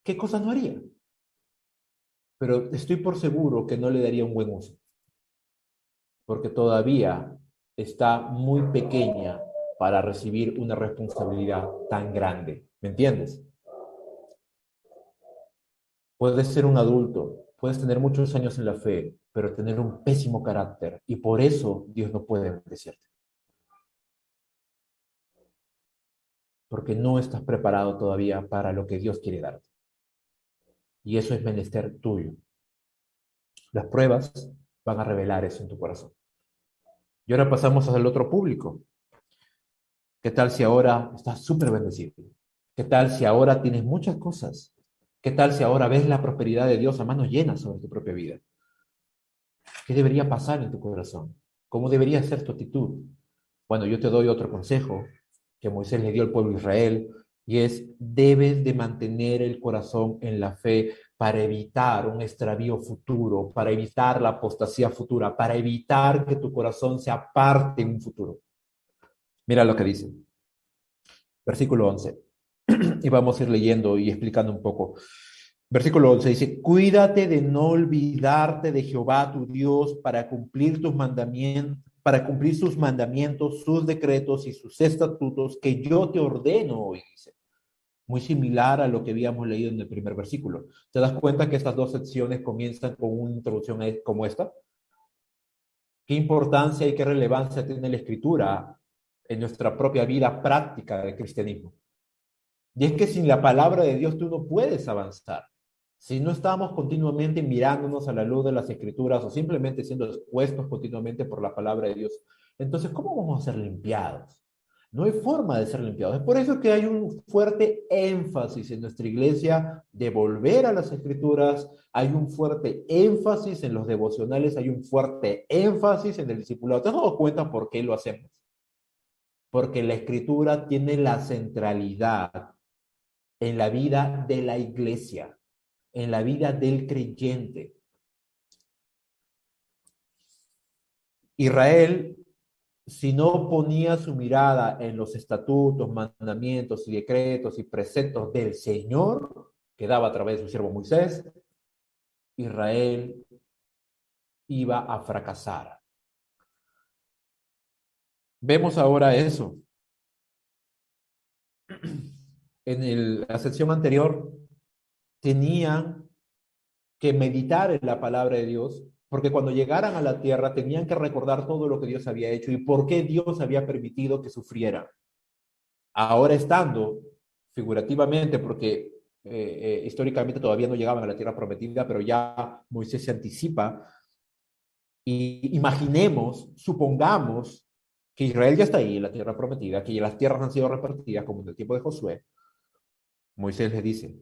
¿qué cosas no haría? Pero estoy por seguro que no le daría un buen uso, porque todavía está muy pequeña para recibir una responsabilidad tan grande. ¿Me entiendes? Puedes ser un adulto, puedes tener muchos años en la fe, pero tener un pésimo carácter y por eso Dios no puede bendecirte, porque no estás preparado todavía para lo que Dios quiere darte. Y eso es menester tuyo. Las pruebas van a revelar eso en tu corazón. Y ahora pasamos al otro público. ¿Qué tal si ahora estás súper bendecido? ¿Qué tal si ahora tienes muchas cosas? ¿Qué tal si ahora ves la prosperidad de Dios a manos llenas sobre tu propia vida? ¿Qué debería pasar en tu corazón? ¿Cómo debería ser tu actitud? Bueno, yo te doy otro consejo que Moisés le dio al pueblo de Israel y es, debes de mantener el corazón en la fe para evitar un extravío futuro, para evitar la apostasía futura, para evitar que tu corazón se aparte en un futuro. Mira lo que dice, versículo 11. Y vamos a ir leyendo y explicando un poco. Versículo 11 dice, cuídate de no olvidarte de Jehová tu Dios para cumplir tus mandamientos, para cumplir sus mandamientos, sus decretos y sus estatutos que yo te ordeno hoy, dice. Muy similar a lo que habíamos leído en el primer versículo. ¿Te das cuenta que estas dos secciones comienzan con una introducción como esta? ¿Qué importancia y qué relevancia tiene la escritura en nuestra propia vida práctica del cristianismo? Y es que sin la palabra de Dios tú no puedes avanzar. Si no estamos continuamente mirándonos a la luz de las escrituras o simplemente siendo expuestos continuamente por la palabra de Dios, entonces, ¿cómo vamos a ser limpiados? No hay forma de ser limpiados. Es por eso que hay un fuerte énfasis en nuestra iglesia de volver a las escrituras, hay un fuerte énfasis en los devocionales, hay un fuerte énfasis en el discipulado. ¿Te has dado cuenta por qué lo hacemos? Porque la escritura tiene la centralidad en la vida de la iglesia, en la vida del creyente. Israel, si no ponía su mirada en los estatutos, mandamientos y decretos y preceptos del Señor, que daba a través de su siervo Moisés, Israel iba a fracasar. Vemos ahora eso. En la sección anterior, tenían que meditar en la palabra de Dios, porque cuando llegaran a la tierra tenían que recordar todo lo que Dios había hecho y por qué Dios había permitido que sufrieran. Ahora estando, figurativamente, porque históricamente todavía no llegaban a la tierra prometida, pero ya Moisés se anticipa, y imaginemos, supongamos que Israel ya está ahí en la tierra prometida, que ya las tierras han sido repartidas como en el tiempo de Josué. Moisés les dice,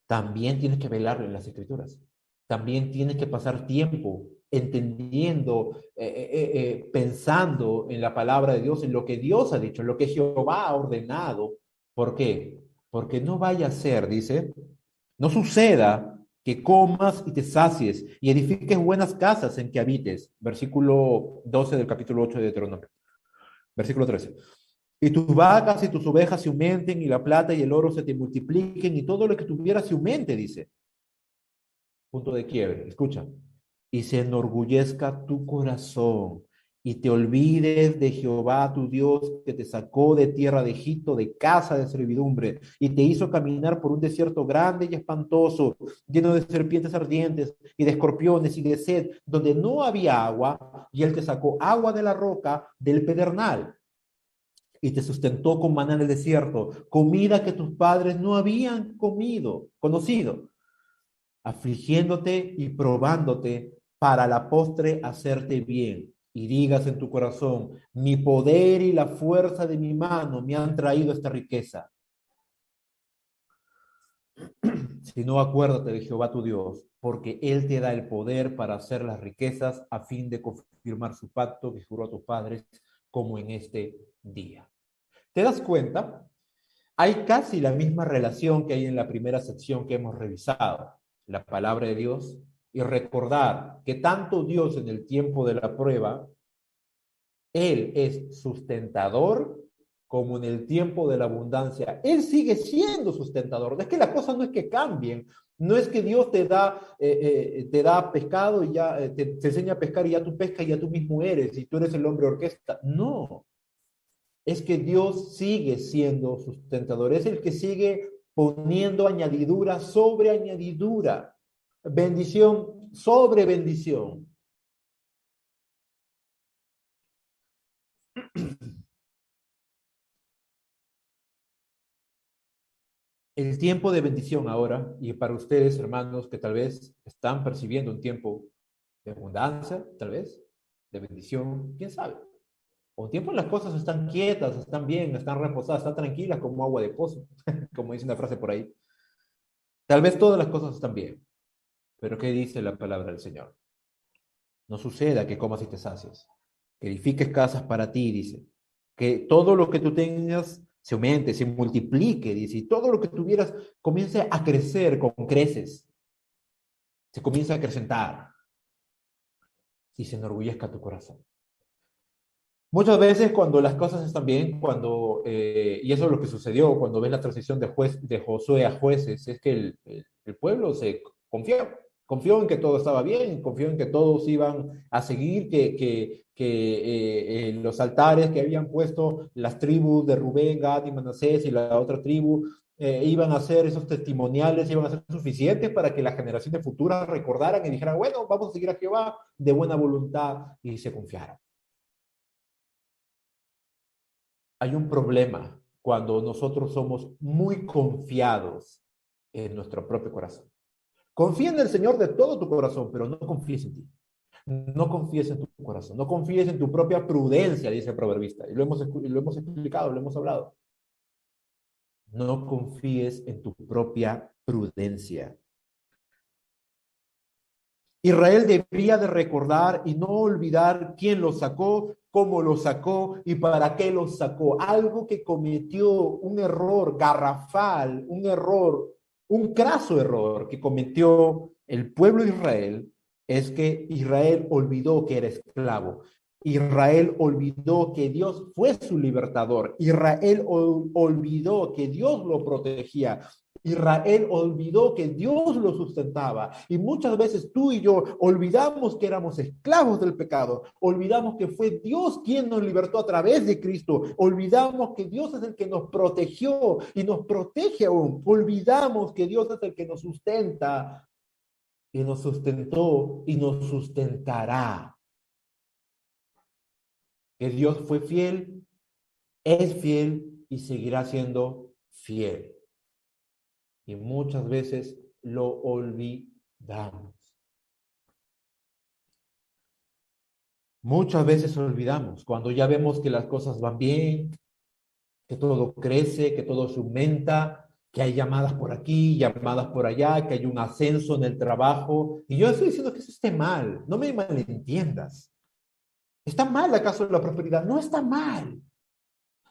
también tienes que velar en las escrituras, también tienes que pasar tiempo entendiendo, pensando en la palabra de Dios, en lo que Dios ha dicho, en lo que Jehová ha ordenado. ¿Por qué? Porque no vaya a ser, dice, no suceda que comas y te sacies y edifiques buenas casas en que habites. Versículo 12 del capítulo 8 de Deuteronomio. Versículo 13. Y tus vacas y tus ovejas se aumenten, y la plata y el oro se te multipliquen, y todo lo que tuvieras se aumente, dice. Punto de quiebre, escucha. Y se enorgullezca tu corazón, y te olvides de Jehová tu Dios, que te sacó de tierra de Egipto, de casa de servidumbre, y te hizo caminar por un desierto grande y espantoso, lleno de serpientes ardientes, y de escorpiones, y de sed, donde no había agua, y él te sacó agua de la roca, del pedernal y te sustentó con maná en el desierto, comida que tus padres no habían conocido, afligiéndote y probándote para la postre hacerte bien. Y digas en tu corazón, mi poder y la fuerza de mi mano me han traído esta riqueza. Si no, acuérdate de Jehová tu Dios, porque Él te da el poder para hacer las riquezas a fin de confirmar su pacto que juró a tus padres, como en este día. ¿Te das cuenta? Hay casi la misma relación que hay en la primera sección que hemos revisado, la palabra de Dios, y recordar que tanto Dios en el tiempo de la prueba, Él es sustentador como en el tiempo de la abundancia. Él sigue siendo sustentador. Es que las cosas no es que cambien. No es que Dios te da pescado y ya te enseña a pescar y ya tú pescas y ya tú mismo eres y tú eres el hombre orquesta. No, es que Dios sigue siendo sustentador. Es el que sigue poniendo añadidura sobre añadidura, bendición sobre bendición. El tiempo de bendición ahora, y para ustedes, hermanos, que tal vez están percibiendo un tiempo de abundancia, tal vez, de bendición, quién sabe. O un tiempo en las cosas están quietas, están bien, están reposadas, están tranquilas como agua de pozo, como dice una frase por ahí. Tal vez todas las cosas están bien, pero ¿qué dice la palabra del Señor? No suceda que comas y te sacies, que edifiques casas para ti, dice, que todo lo que tú tengas se aumente, se multiplique, dice, y todo lo que tuvieras comience a crecer con creces, se comienza a acrecentar y se enorgullezca tu corazón. Muchas veces cuando las cosas están bien, y eso es lo que sucedió cuando ves la transición de Josué a jueces, es que el pueblo se confió en que todo estaba bien, confió en que todos iban a seguir, que los altares que habían puesto las tribus de Rubén, Gad y Manasés y la otra tribu, iban a ser esos testimoniales, iban a ser suficientes para que las generaciones futuras recordaran y dijeran, bueno, vamos a seguir a Jehová de buena voluntad y se confiaran. Hay un problema cuando nosotros somos muy confiados en nuestro propio corazón. Confía en el Señor de todo tu corazón, pero no confíes en ti. No confíes en tu corazón, no confíes en tu propia prudencia, dice el proverbista. Y lo hemos explicado, lo hemos hablado. No confíes en tu propia prudencia. Israel debía de recordar y no olvidar quién lo sacó, cómo lo sacó y para qué lo sacó. Algo que cometió un error garrafal, un error, un craso error que cometió el pueblo de Israel es que Israel olvidó que era esclavo. Israel olvidó que Dios fue su libertador. Israel olvidó que Dios lo protegía. Israel olvidó que Dios lo sustentaba y muchas veces tú y yo olvidamos que éramos esclavos del pecado, olvidamos que fue Dios quien nos libertó a través de Cristo, olvidamos que Dios es el que nos protegió y nos protege aún, olvidamos que Dios es el que nos sustenta y nos sustentó y nos sustentará, que Dios fue fiel, es fiel y seguirá siendo fiel. Y muchas veces lo olvidamos. Muchas veces olvidamos cuando ya vemos que las cosas van bien, que todo crece, que todo se aumenta, que hay llamadas por aquí, llamadas por allá, que hay un ascenso en el trabajo. Y yo estoy diciendo que eso esté mal, no me malentiendas. ¿Está mal acaso la prosperidad? No está mal.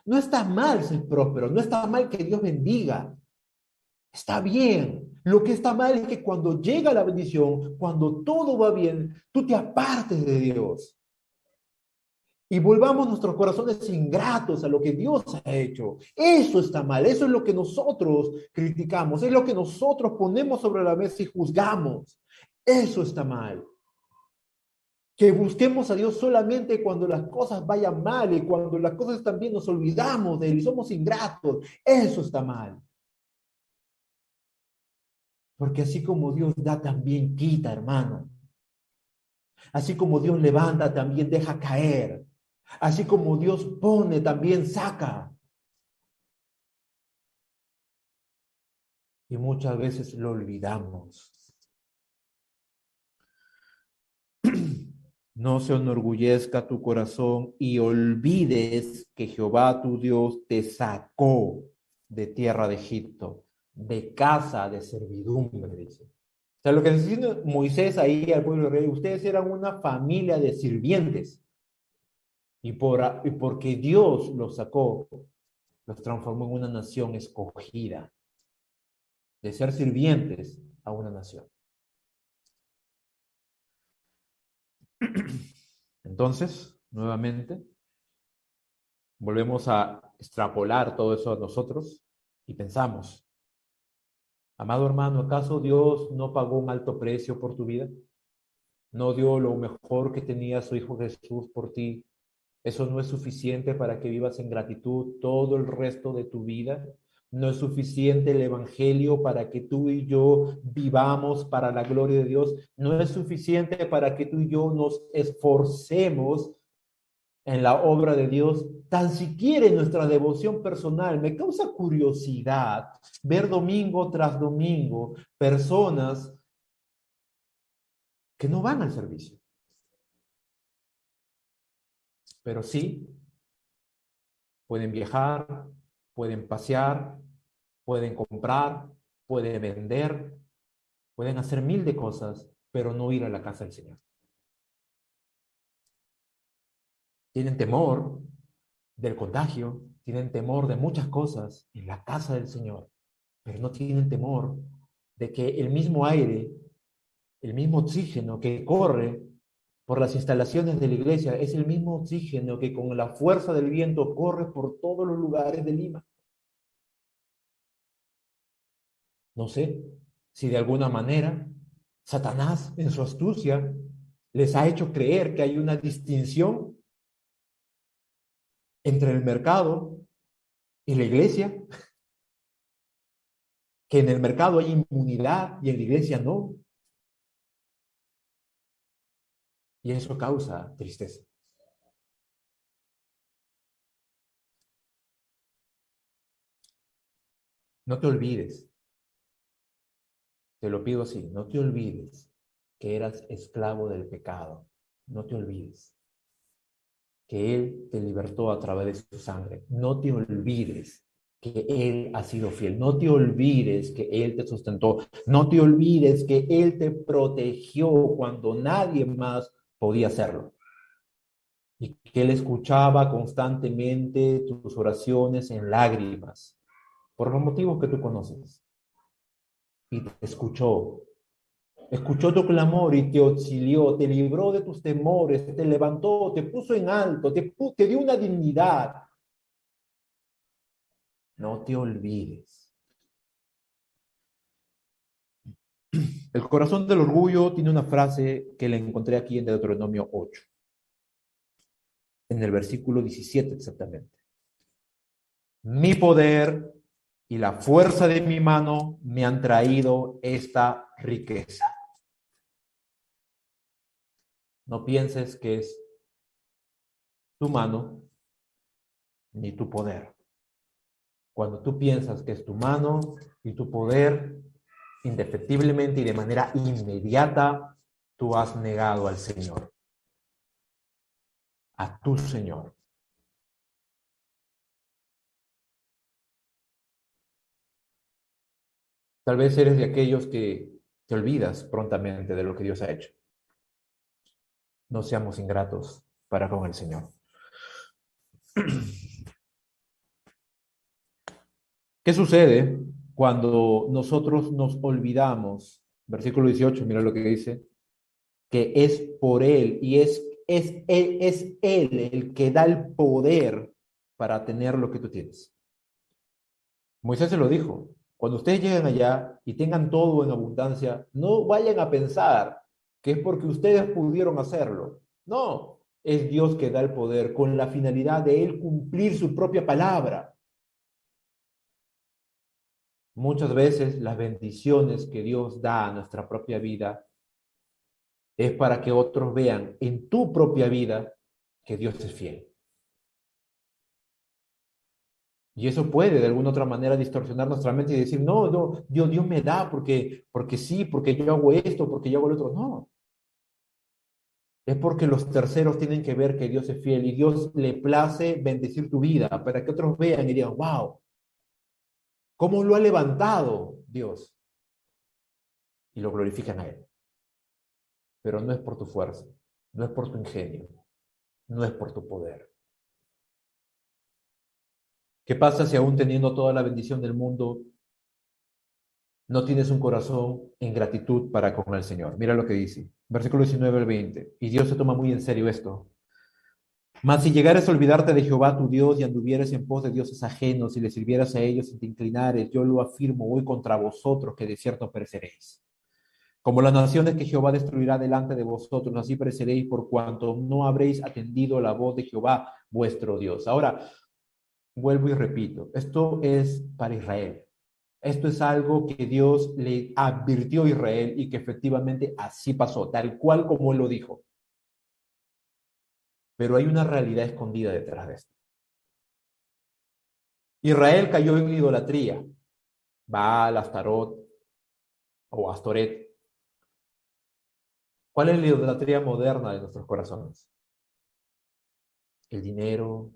No está mal ser próspero, no está mal que Dios bendiga. Está bien. Lo que está mal es que cuando llega la bendición, cuando todo va bien, tú te apartes de Dios y volvamos nuestros corazones ingratos a lo que Dios ha hecho. Eso está mal. Eso es lo que nosotros criticamos. Es lo que nosotros ponemos sobre la mesa y juzgamos. Eso está mal. Que busquemos a Dios solamente cuando las cosas vayan mal y cuando las cosas están bien nos olvidamos de Él y somos ingratos. Eso está mal. Porque así como Dios da, también quita, hermano. Así como Dios levanta, también deja caer. Así como Dios pone, también saca. Y muchas veces lo olvidamos. No se enorgullezca tu corazón y olvides que Jehová tu Dios te sacó de tierra de Egipto, de casa de servidumbre, dice. O sea, lo que dice Moisés ahí al pueblo de Israel, ustedes eran una familia de sirvientes y porque Dios los sacó, los transformó en una nación escogida, de ser sirvientes a una nación. Entonces, nuevamente, Volvemos a extrapolar todo eso a nosotros y pensamos, amado hermano, ¿acaso Dios no pagó un alto precio por tu vida? ¿No dio lo mejor que tenía su Hijo Jesús por ti? ¿Eso no es suficiente para que vivas en gratitud todo el resto de tu vida? ¿No es suficiente el Evangelio para que tú y yo vivamos para la gloria de Dios? ¿No es suficiente para que tú y yo nos esforcemos en la obra de Dios? Tan siquiera en nuestra devoción personal, me causa curiosidad ver domingo tras domingo personas que no van al servicio, pero sí pueden viajar, pueden pasear, pueden comprar, pueden vender, pueden hacer mil de cosas, pero no ir a la casa del Señor. Tienen temor del contagio, tienen temor de muchas cosas en la casa del Señor, pero no tienen temor de que el mismo aire, el mismo oxígeno que corre por las instalaciones de la iglesia es el mismo oxígeno que con la fuerza del viento corre por todos los lugares de Lima. No sé si de alguna manera Satanás, en su astucia, les ha hecho creer que hay una distinción entre el mercado y la iglesia, que en el mercado hay inmunidad y en la iglesia no. Y eso causa tristeza. No te olvides, te lo pido así, no te olvides que eras esclavo del pecado. No te olvides que Él te libertó a través de su sangre. No te olvides que Él ha sido fiel. No te olvides que Él te sustentó. No te olvides que Él te protegió cuando nadie más podía hacerlo. Y que Él escuchaba constantemente tus oraciones en lágrimas, por los motivos que tú conoces. Y te escuchó. Escuchó tu clamor y te auxilió, te libró de tus temores, te levantó, te puso en alto, te dio una dignidad. No te olvides. El corazón del orgullo tiene una frase que le encontré aquí en Deuteronomio 8, en el versículo 17 exactamente. Mi poder y la fuerza de mi mano me han traído esta riqueza. No pienses que es tu mano ni tu poder. Cuando tú piensas que es tu mano y tu poder, indefectiblemente y de manera inmediata, tú has negado al Señor, a tu Señor. Tal vez eres de aquellos que te olvidas prontamente de lo que Dios ha hecho. No seamos ingratos para con el Señor. ¿Qué sucede cuando nosotros nos olvidamos? Versículo 18, mira lo que dice, que es por Él y es Él el que da el poder para tener lo que tú tienes. Moisés se lo dijo, cuando ustedes lleguen allá y tengan todo en abundancia, no vayan a pensar que es porque ustedes pudieron hacerlo. No, es Dios que da el poder con la finalidad de Él cumplir su propia palabra. Muchas veces las bendiciones que Dios da a nuestra propia vida es para que otros vean en tu propia vida que Dios es fiel. Y eso puede de alguna otra manera distorsionar nuestra mente y decir, no, no, Dios me da porque sí, porque yo hago esto, porque yo hago lo otro. No, es porque los terceros tienen que ver que Dios es fiel y Dios le place bendecir tu vida para que otros vean y digan, wow, ¿cómo lo ha levantado Dios? Y lo glorifican a Él. Pero no es por tu fuerza, no es por tu ingenio, no es por tu poder. ¿Qué pasa si aún teniendo toda la bendición del mundo no tienes un corazón en gratitud para con el Señor? Mira lo que dice, versículo 19 al 20. Y Dios se toma muy en serio esto. Mas si llegares a olvidarte de Jehová tu Dios y anduvieres en pos de dioses ajenos y le sirvieras a ellos y te inclinares, yo lo afirmo hoy contra vosotros que de cierto pereceréis. Como las naciones que Jehová destruirá delante de vosotros, así pereceréis por cuanto no habréis atendido la voz de Jehová vuestro Dios. Ahora, vuelvo y repito, esto es para Israel. Esto es algo que Dios le advirtió a Israel y que efectivamente así pasó, tal cual como él lo dijo. Pero hay una realidad escondida detrás de esto. Israel cayó en idolatría, Baal, Astarot o Astoret. ¿Cuál es la idolatría moderna de nuestros corazones? El dinero,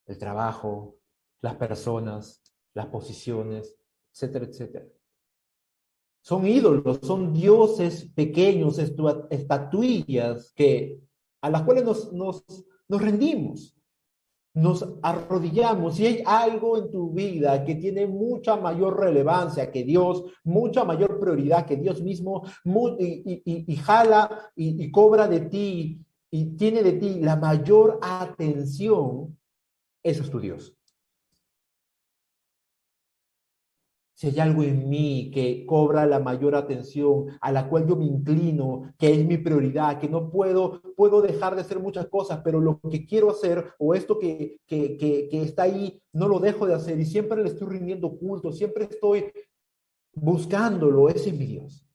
el trabajo, las personas, las posiciones, etcétera, etcétera. Son ídolos, son dioses pequeños, estatuillas a las cuales nos rendimos, nos arrodillamos. Si hay algo en tu vida que tiene mucha mayor relevancia que Dios, mucha mayor prioridad que Dios mismo, y jala y cobra de ti y tiene de ti la mayor atención, eso es tu Dios. Si hay algo en mí que cobra la mayor atención, a la cual yo me inclino, que es mi prioridad, que no puedo dejar de hacer muchas cosas, pero lo que quiero hacer o esto que está ahí, no lo dejo de hacer y siempre le estoy rindiendo culto, siempre estoy buscándolo, ese es mi Dios.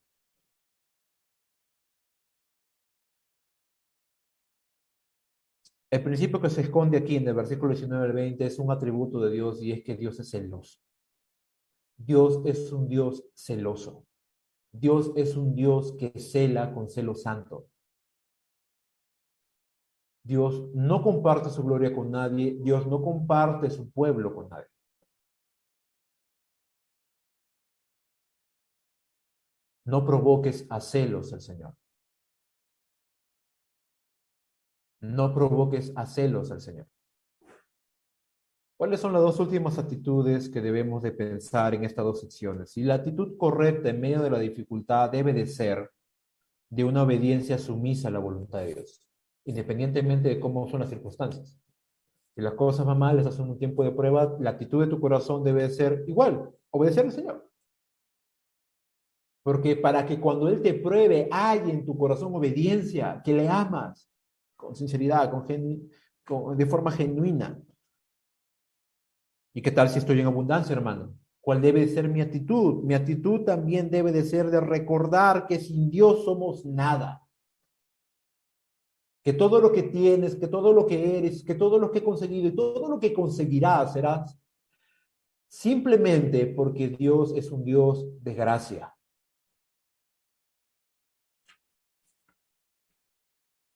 El principio que se esconde aquí en el versículo 19 al 20 es un atributo de Dios y es que Dios es celoso. Dios es un Dios celoso. Dios es un Dios que cela con celo santo. Dios no comparte su gloria con nadie, Dios no comparte su pueblo con nadie. No provoques a celos al Señor. No provoques a celos al Señor. ¿Cuáles son las dos últimas actitudes que debemos de pensar en estas dos secciones? Y la actitud correcta en medio de la dificultad debe de ser de una obediencia sumisa a la voluntad de Dios, independientemente de cómo son las circunstancias. Si las cosas van mal, estás en un tiempo de prueba, la actitud de tu corazón debe ser igual, obedecer al Señor. Porque para que cuando Él te pruebe, haya en tu corazón obediencia, que le amas con sinceridad, de forma genuina. ¿Y qué tal si estoy en abundancia, hermano? ¿Cuál debe ser mi actitud? Mi actitud también debe de ser de recordar que sin Dios somos nada. Que todo lo que tienes, que todo lo que eres, que todo lo que he conseguido y todo lo que conseguirás serás simplemente porque Dios es un Dios de gracia.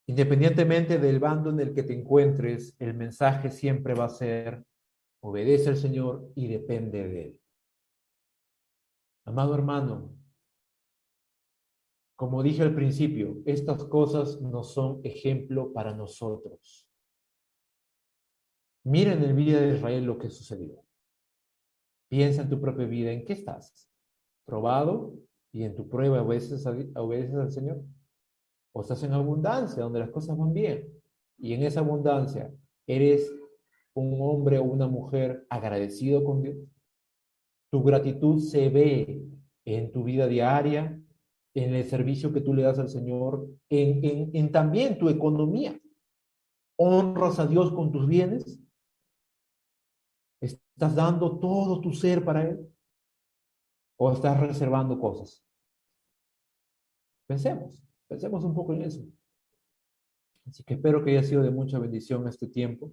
Independientemente del bando en el que te encuentres, el mensaje siempre va a ser: obedece al Señor y depende de Él. Amado hermano, como dije al principio, estas cosas no son ejemplo para nosotros. Mira en el vida de Israel lo que sucedió. Piensa en tu propia vida, ¿en qué estás? ¿Probado? ¿Y en tu prueba obedeces al Señor? ¿O estás en abundancia, donde las cosas van bien? Y en esa abundancia, ¿eres un hombre o una mujer agradecido con Dios? Tu gratitud se ve en tu vida diaria, en el servicio que tú le das al Señor, en también tu economía. ¿Honras a Dios con tus bienes? ¿Estás dando todo tu ser para Él? ¿O estás reservando cosas? Pensemos un poco en eso. Así que espero que haya sido de mucha bendición este tiempo.